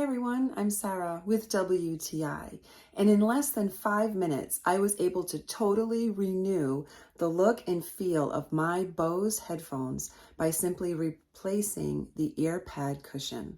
everyone, I'm Sarah with WTI, and in less than 5 minutes, I was able to totally renew the look and feel of my Bose headphones by simply replacing the ear pad cushion.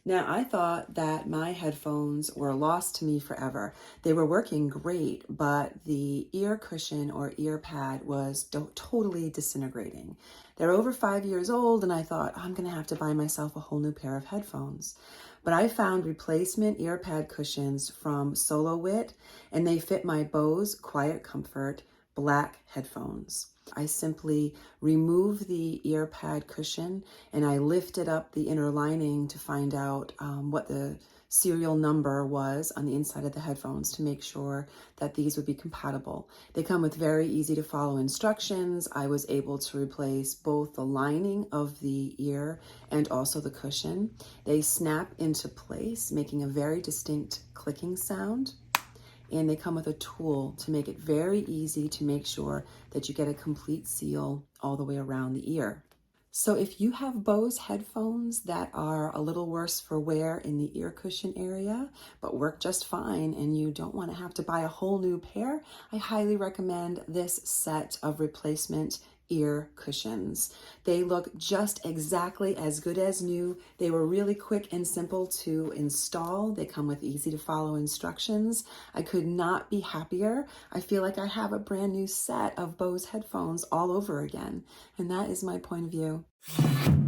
Now, I thought that my headphones were lost to me forever. They were working great, but the ear cushion or ear pad was totally disintegrating. They're over 5 years old, and I thought, I'm gonna have to buy myself a whole new pair of headphones. But I found replacement ear pad cushions from SoloWIT, and they fit my Bose Quiet Comfort black headphones. I simply remove the ear pad cushion and I lifted up the inner lining to find out what the serial number was on the inside of the headphones to make sure that these would be compatible. They come with very easy to follow instructions. I was able to replace both the lining of the ear and also the cushion. They snap into place, making a very distinct clicking sound. And they come with a tool to make it very easy to make sure that you get a complete seal all the way around the ear. So if you have Bose headphones that are a little worse for wear in the ear cushion area, but work just fine and you don't want to have to buy a whole new pair, I highly recommend this set of replacement ear cushions. They look just exactly as good as new. They were really quick and simple to install. They come with easy to follow instructions. I could not be happier. I feel like I have a brand new set of Bose headphones all over again. And that is my point of view.